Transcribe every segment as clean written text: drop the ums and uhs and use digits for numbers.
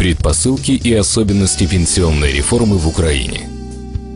Предпосылки и особенности пенсионной реформы в Украине.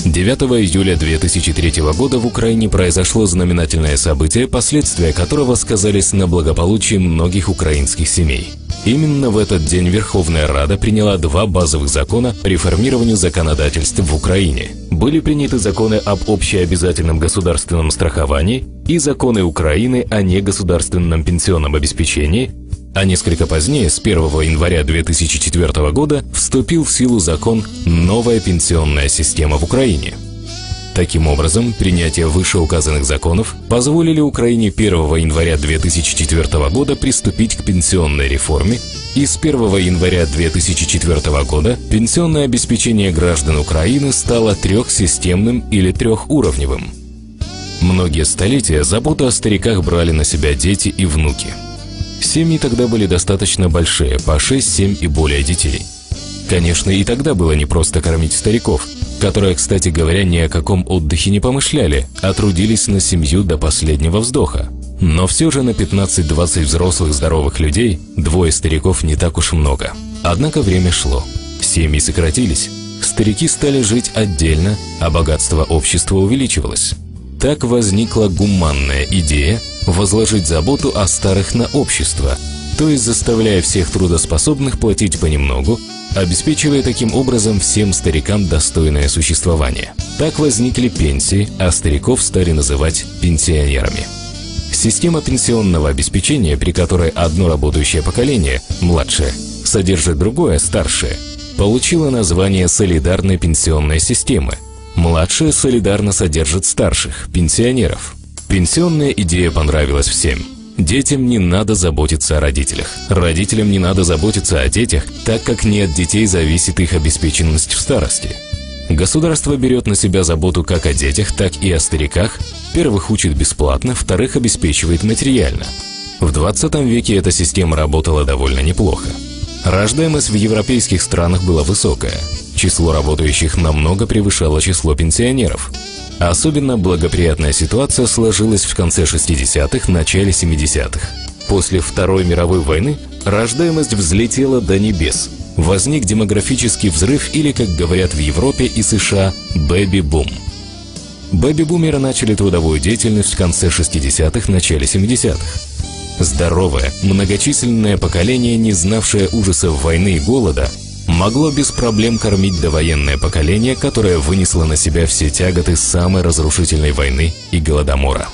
9 июля 2003 года в Украине произошло знаменательное событие, последствия которого сказались на благополучии многих украинских семей. Именно в этот день Верховная Рада приняла два базовых закона по реформированию законодательства в Украине. Были приняты законы об общеобязательном государственном страховании и законы Украины о негосударственном пенсионном обеспечении, а несколько позднее, с 1 января 2004 года, вступил в силу закон «Новая пенсионная система в Украине». Таким образом, принятие вышеуказанных законов позволили Украине 1 января 2004 года приступить к пенсионной реформе, и с 1 января 2004 года пенсионное обеспечение граждан Украины стало трехсистемным или трехуровневым. Многие столетия заботу о стариках брали на себя дети и внуки. Семьи тогда были достаточно большие, по 6, 7 и более детей. Конечно, и тогда было непросто кормить стариков, которые, кстати говоря, ни о каком отдыхе не помышляли, а трудились на семью до последнего вздоха. Но все же на 15-20 взрослых здоровых людей двое стариков не так уж много. Однако время шло. Семьи сократились. Старики стали жить отдельно, а богатство общества увеличивалось. Так возникла гуманная идея возложить заботу о старых на общество, то есть заставляя всех трудоспособных платить понемногу, обеспечивая таким образом всем старикам достойное существование. Так возникли пенсии, а стариков стали называть пенсионерами. Система пенсионного обеспечения, при которой одно работающее поколение, младшее, содержит другое, старшее, получила название солидарной пенсионной системы. Младшие солидарно содержат старших, пенсионеров. Пенсионная идея понравилась всем. Детям не надо заботиться о родителях. Родителям не надо заботиться о детях, так как не от детей зависит их обеспеченность в старости. Государство берет на себя заботу как о детях, так и о стариках. Первых учит бесплатно, вторых обеспечивает материально. В 20 веке эта система работала довольно неплохо. Рождаемость в европейских странах была высокая. Число работающих намного превышало число пенсионеров. Особенно благоприятная ситуация сложилась в конце 60-х, начале 70-х. После Второй мировой войны рождаемость взлетела до небес. Возник демографический взрыв или, как говорят в Европе и США, бэби-бум. Бэби-бумеры начали трудовую деятельность в конце 60-х, начале 70-х. Здоровое, многочисленное поколение, не знавшее ужасов войны и голода, могло без проблем кормить довоенное поколение, которое вынесло на себя все тяготы самой разрушительной войны и голодомора.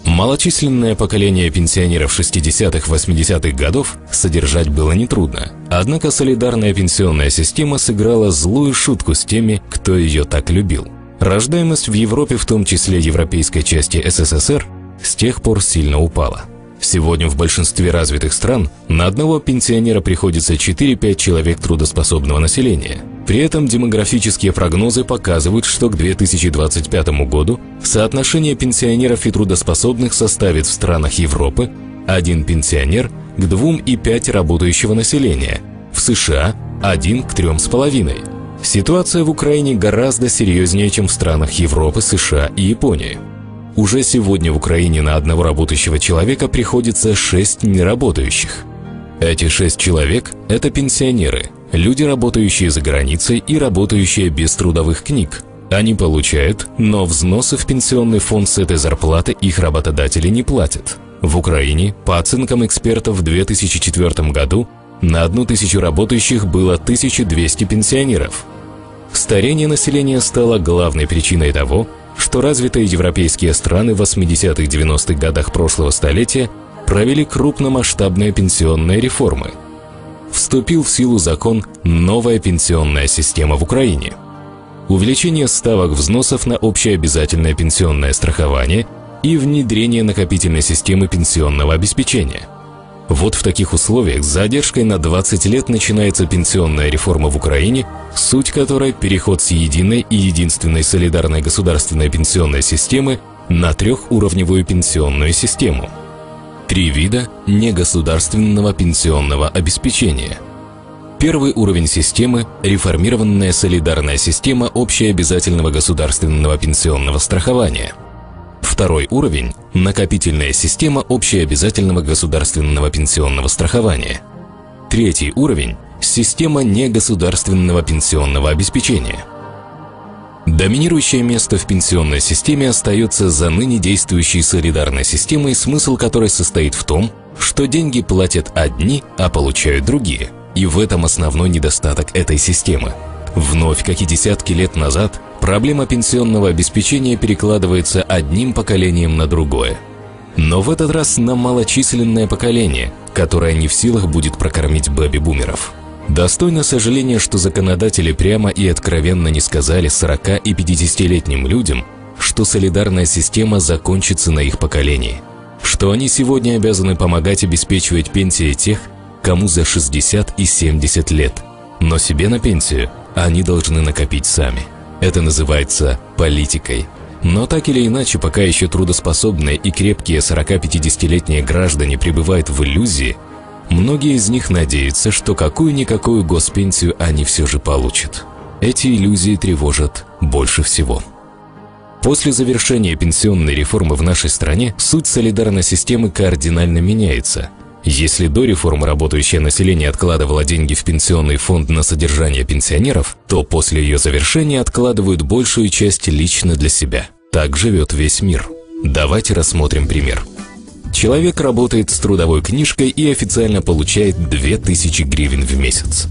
Малочисленное поколение пенсионеров 60-х-80-х годов содержать было нетрудно. Однако солидарная пенсионная система сыграла злую шутку с теми, кто ее так любил. Рождаемость в Европе, в том числе европейской части СССР, с тех пор сильно упала. Сегодня в большинстве развитых стран на одного пенсионера приходится 4-5 человек трудоспособного населения. При этом демографические прогнозы показывают, что к 2025 году соотношение пенсионеров и трудоспособных составит в странах Европы 1 пенсионер к 2,5 работающего населения, в США 1 к 3,5. Ситуация в Украине гораздо серьезнее, чем в странах Европы, США и Японии. Уже сегодня в Украине на одного работающего человека приходится 6 неработающих. Эти 6 человек – это пенсионеры, люди, работающие за границей и работающие без трудовых книг. Они получают, но взносы в пенсионный фонд с этой зарплаты их работодатели не платят. В Украине, по оценкам экспертов, в 2004 году на 1000 работающих было 1200 пенсионеров. Старение населения стало главной причиной того, что развитые европейские страны в 80-х-90-х годах прошлого столетия провели крупномасштабные пенсионные реформы. Вступил в силу закон «Новая пенсионная система в Украине». Увеличение ставок взносов на общеобязательное пенсионное страхование и внедрение накопительной системы пенсионного обеспечения. Вот в таких условиях с задержкой на 20 лет начинается пенсионная реформа в Украине, суть которой – переход с единой и единственной солидарной государственной пенсионной системы на трехуровневую пенсионную систему. 3 вида негосударственного пенсионного обеспечения. Первый уровень системы – реформированная солидарная система общеобязательного государственного пенсионного страхования. Второй уровень – накопительная система общеобязательного государственного пенсионного страхования. Третий уровень – Система негосударственного пенсионного обеспечения. Доминирующее место в пенсионной системе остается за ныне действующей солидарной системой, смысл которой состоит в том, что деньги платят одни, а получают другие. И в этом основной недостаток этой системы. Вновь, как и десятки лет назад, проблема пенсионного обеспечения перекладывается одним поколением на другое. Но в этот раз на малочисленное поколение, которое не в силах будет прокормить бэби-бумеров. Достойно сожаления, что законодатели прямо и откровенно не сказали 40- и 50-летним людям, что солидарная система закончится на их поколении, что они сегодня обязаны помогать обеспечивать пенсии тех, кому за 60 и 70 лет, но себе на пенсию они должны накопить сами. Это называется политикой. Но так или иначе, пока еще трудоспособные и крепкие 40-50-летние граждане пребывают в иллюзии, многие из них надеются, что какую-никакую госпенсию они все же получат. Эти иллюзии тревожат больше всего. После завершения пенсионной реформы в нашей стране суть солидарной системы кардинально меняется. Если до реформы работающее население откладывало деньги в пенсионный фонд на содержание пенсионеров, то после ее завершения откладывают большую часть лично для себя. Так живет весь мир. Давайте рассмотрим пример. Человек работает с трудовой книжкой и официально получает 2000 гривен в месяц.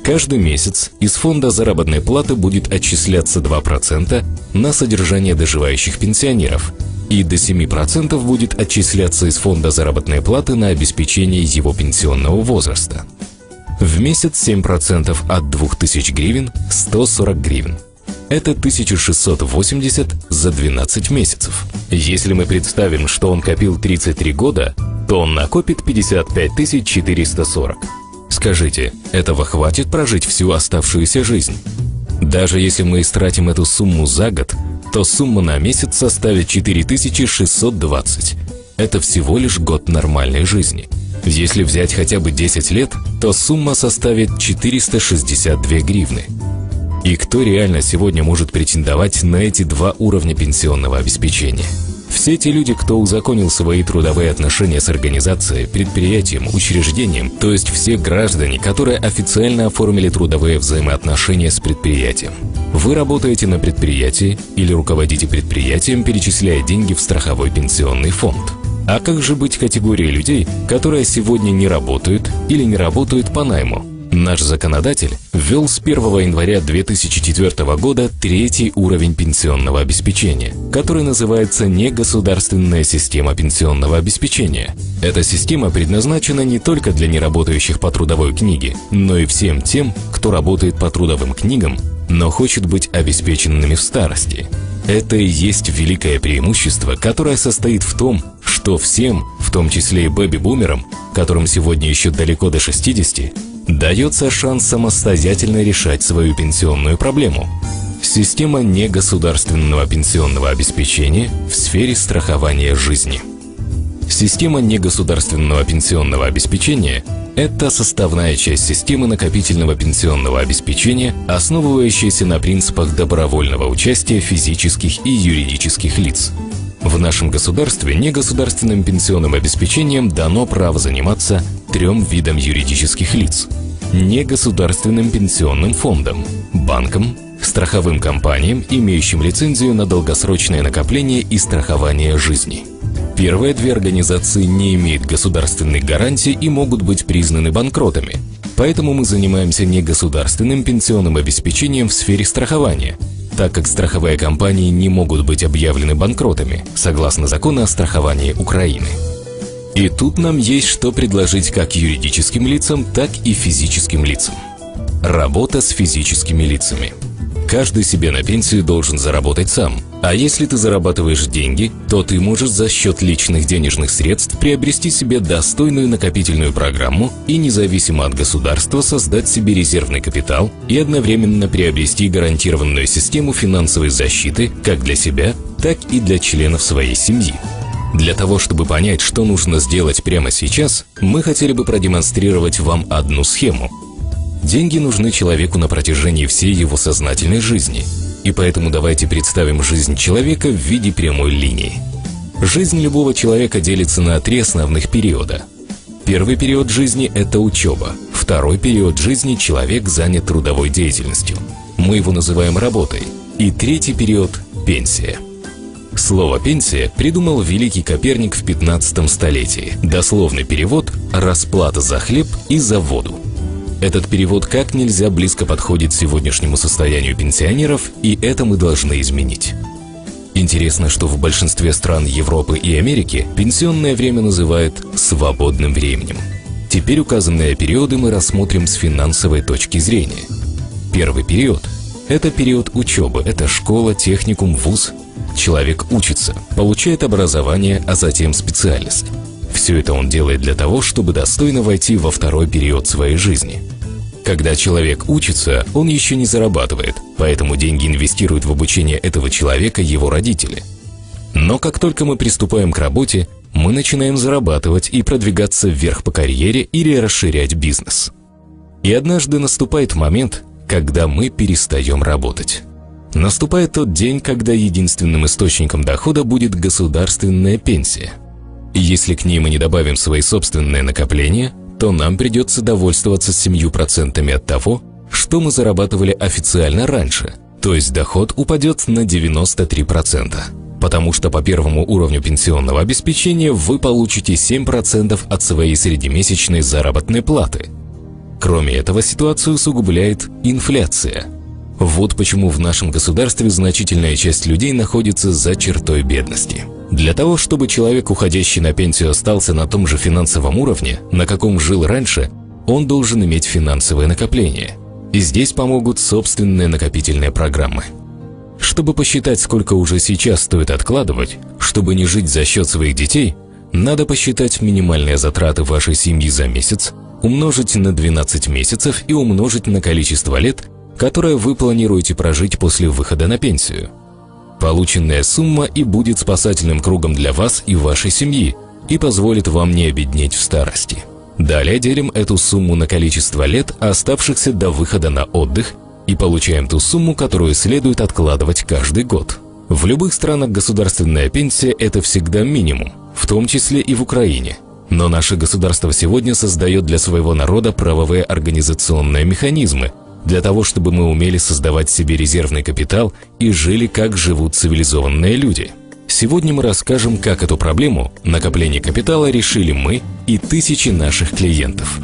Каждый месяц из фонда заработной платы будет отчисляться 2% на содержание доживающих пенсионеров, и до 7% будет отчисляться из фонда заработной платы на обеспечение его пенсионного возраста. В месяц 7% от 2000 гривен – 140 гривен. Это 1680 за 12 месяцев. Если мы представим, что он копил 33 года, то он накопит 55 440. Скажите, этого хватит прожить всю оставшуюся жизнь? Даже если мы истратим эту сумму за год, то сумма на месяц составит 4620. Это всего лишь год нормальной жизни. Если взять хотя бы 10 лет, то сумма составит 462 гривны. И кто реально сегодня может претендовать на эти два уровня пенсионного обеспечения? Все те люди, кто узаконил свои трудовые отношения с организацией, предприятием, учреждением, то есть все граждане, которые официально оформили трудовые взаимоотношения с предприятием. Вы работаете на предприятии или руководите предприятием, перечисляя деньги в страховой пенсионный фонд. А как же быть категорией людей, которые сегодня не работают или не работают по найму? Наш законодатель ввел с 1 января 2004 года третий уровень пенсионного обеспечения, который называется негосударственная система пенсионного обеспечения. Эта система предназначена не только для неработающих по трудовой книге, но и всем тем, кто работает по трудовым книгам, но хочет быть обеспеченными в старости. Это и есть великое преимущество, которое состоит в том, что всем, в том числе и бэби-бумерам, которым сегодня еще далеко до 60, дается шанс самостоятельно решать свою пенсионную проблему. Система негосударственного пенсионного обеспечения в сфере страхования жизни. Система негосударственного пенсионного обеспечения – это составная часть системы накопительного пенсионного обеспечения, основывающаяся на принципах добровольного участия физических и юридических лиц. В нашем государстве негосударственным пенсионным обеспечением дано право заниматься 3 видам юридических лиц: негосударственным пенсионным фондом, банкам, страховым компаниям, имеющим лицензию на долгосрочное накопление и страхование жизни. Первые 2 организации не имеют государственных гарантий и могут быть признаны банкротами. Поэтому мы занимаемся негосударственным пенсионным обеспечением в сфере страхования, так как страховые компании не могут быть объявлены банкротами, согласно закону о страховании Украины. И тут нам есть что предложить как юридическим лицам, так и физическим лицам. Работа с физическими лицами. Каждый себе на пенсию должен заработать сам. А если ты зарабатываешь деньги, то ты можешь за счет личных денежных средств приобрести себе достойную накопительную программу и независимо от государства создать себе резервный капитал и одновременно приобрести гарантированную систему финансовой защиты как для себя, так и для членов своей семьи. Для того, чтобы понять, что нужно сделать прямо сейчас, мы хотели бы продемонстрировать вам одну схему. Деньги нужны человеку на протяжении всей его сознательной жизни. И поэтому давайте представим жизнь человека в виде прямой линии. Жизнь любого человека делится на 3 основных периода. Первый период жизни – это учеба. Второй период жизни человек занят трудовой деятельностью. Мы его называем работой. И третий период – пенсия. Слово «пенсия» придумал великий Коперник в 15 столетии. Дословный перевод – расплата за хлеб и за воду. Этот перевод как нельзя близко подходит сегодняшнему состоянию пенсионеров, и это мы должны изменить. Интересно, что в большинстве стран Европы и Америки пенсионное время называют «свободным временем». Теперь указанные периоды мы рассмотрим с финансовой точки зрения. Первый период – это период учебы, это школа, техникум, вуз. Человек учится, получает образование, а затем специальность. Все это он делает для того, чтобы достойно войти во второй период своей жизни. Когда человек учится, он еще не зарабатывает, поэтому деньги инвестируют в обучение этого человека его родители. Но как только мы приступаем к работе, мы начинаем зарабатывать и продвигаться вверх по карьере или расширять бизнес. И однажды наступает момент, когда мы перестаем работать. Наступает тот день, когда единственным источником дохода будет государственная пенсия. И если к ней мы не добавим свои собственные накопления, то нам придется довольствоваться 7% от того, что мы зарабатывали официально раньше, то есть доход упадет на 93%. Потому что по первому уровню пенсионного обеспечения вы получите 7% от своей среднемесячной заработной платы. Кроме этого, ситуацию усугубляет инфляция. Вот почему в нашем государстве значительная часть людей находится за чертой бедности. Для того, чтобы человек, уходящий на пенсию, остался на том же финансовом уровне, на каком жил раньше, он должен иметь финансовые накопления. И здесь помогут собственные накопительные программы. Чтобы посчитать, сколько уже сейчас стоит откладывать, чтобы не жить за счет своих детей, надо посчитать минимальные затраты вашей семьи за месяц, умножить на 12 месяцев и умножить на количество лет, которое вы планируете прожить после выхода на пенсию. Полученная сумма и будет спасательным кругом для вас и вашей семьи и позволит вам не обеднеть в старости. Далее делим эту сумму на количество лет, оставшихся до выхода на отдых, и получаем ту сумму, которую следует откладывать каждый год. В любых странах государственная пенсия – это всегда минимум, в том числе и в Украине. Но наше государство сегодня создает для своего народа правовые организационные механизмы, для того, чтобы мы умели создавать себе резервный капитал и жили, как живут цивилизованные люди. Сегодня мы расскажем, как эту проблему накопления капитала решили мы и тысячи наших клиентов.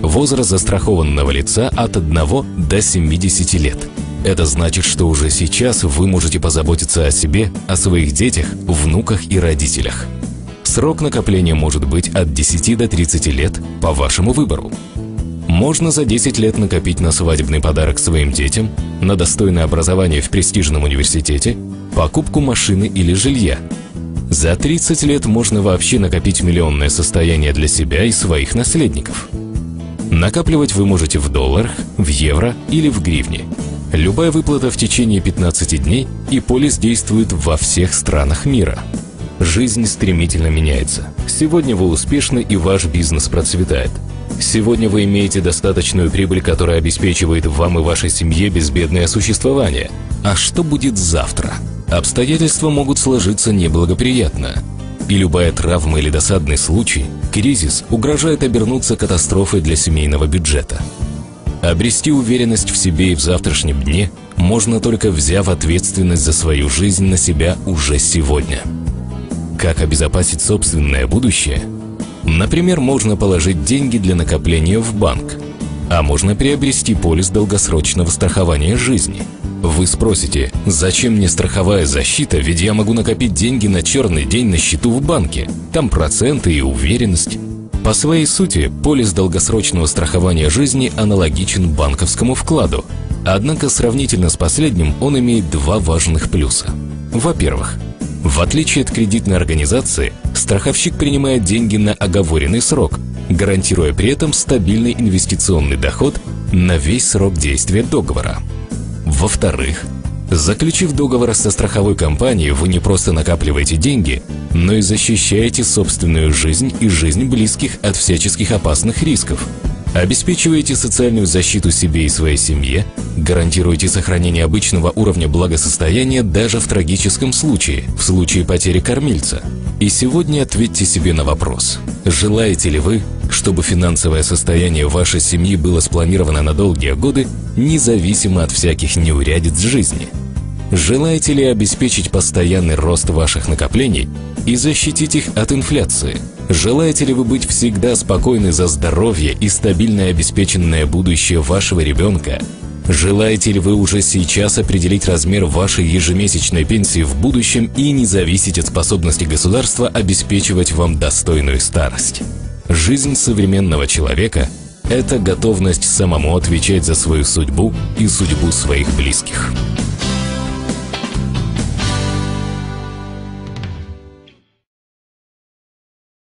Возраст застрахованного лица от 1 до 70 лет. Это значит, что уже сейчас вы можете позаботиться о себе, о своих детях, внуках и родителях. Срок накопления может быть от 10 до 30 лет по вашему выбору. Можно за 10 лет накопить на свадебный подарок своим детям, на достойное образование в престижном университете, покупку машины или жилья. За 30 лет можно вообще накопить миллионное состояние для себя и своих наследников. Накапливать вы можете в долларах, в евро или в гривне. Любая выплата в течение 15 дней, и полис действует во всех странах мира. Жизнь стремительно меняется. Сегодня вы успешны и ваш бизнес процветает. Сегодня вы имеете достаточную прибыль, которая обеспечивает вам и вашей семье безбедное существование. А что будет завтра? Обстоятельства могут сложиться неблагоприятно. И любая травма или досадный случай, кризис, угрожает обернуться катастрофой для семейного бюджета. Обрести уверенность в себе и в завтрашнем дне можно только взяв ответственность за свою жизнь на себя уже сегодня. Как обезопасить собственное будущее? Например, можно положить деньги для накопления в банк, а можно приобрести полис долгосрочного страхования жизни. Вы спросите, зачем мне страховая защита, ведь я могу накопить деньги на черный день на счету в банке, там проценты и уверенность. По своей сути, полис долгосрочного страхования жизни аналогичен банковскому вкладу, однако сравнительно с последним он имеет два важных плюса. Во-первых, в отличие от кредитной организации, страховщик принимает деньги на оговоренный срок, гарантируя при этом стабильный инвестиционный доход на весь срок действия договора. Во-вторых, заключив договор со страховой компанией, вы не просто накапливаете деньги, но и защищаете собственную жизнь и жизнь близких от всяческих опасных рисков. Обеспечиваете социальную защиту себе и своей семье, гарантируете сохранение обычного уровня благосостояния даже в трагическом случае, в случае потери кормильца. И сегодня ответьте себе на вопрос: желаете ли вы, чтобы финансовое состояние вашей семьи было спланировано на долгие годы, независимо от всяких неурядиц жизни? Желаете ли обеспечить постоянный рост ваших накоплений и защитить их от инфляции? Желаете ли вы быть всегда спокойны за здоровье и стабильно обеспеченное будущее вашего ребенка? Желаете ли вы уже сейчас определить размер вашей ежемесячной пенсии в будущем и не зависеть от способности государства обеспечивать вам достойную старость? Жизнь современного человека – это готовность самому отвечать за свою судьбу и судьбу своих близких.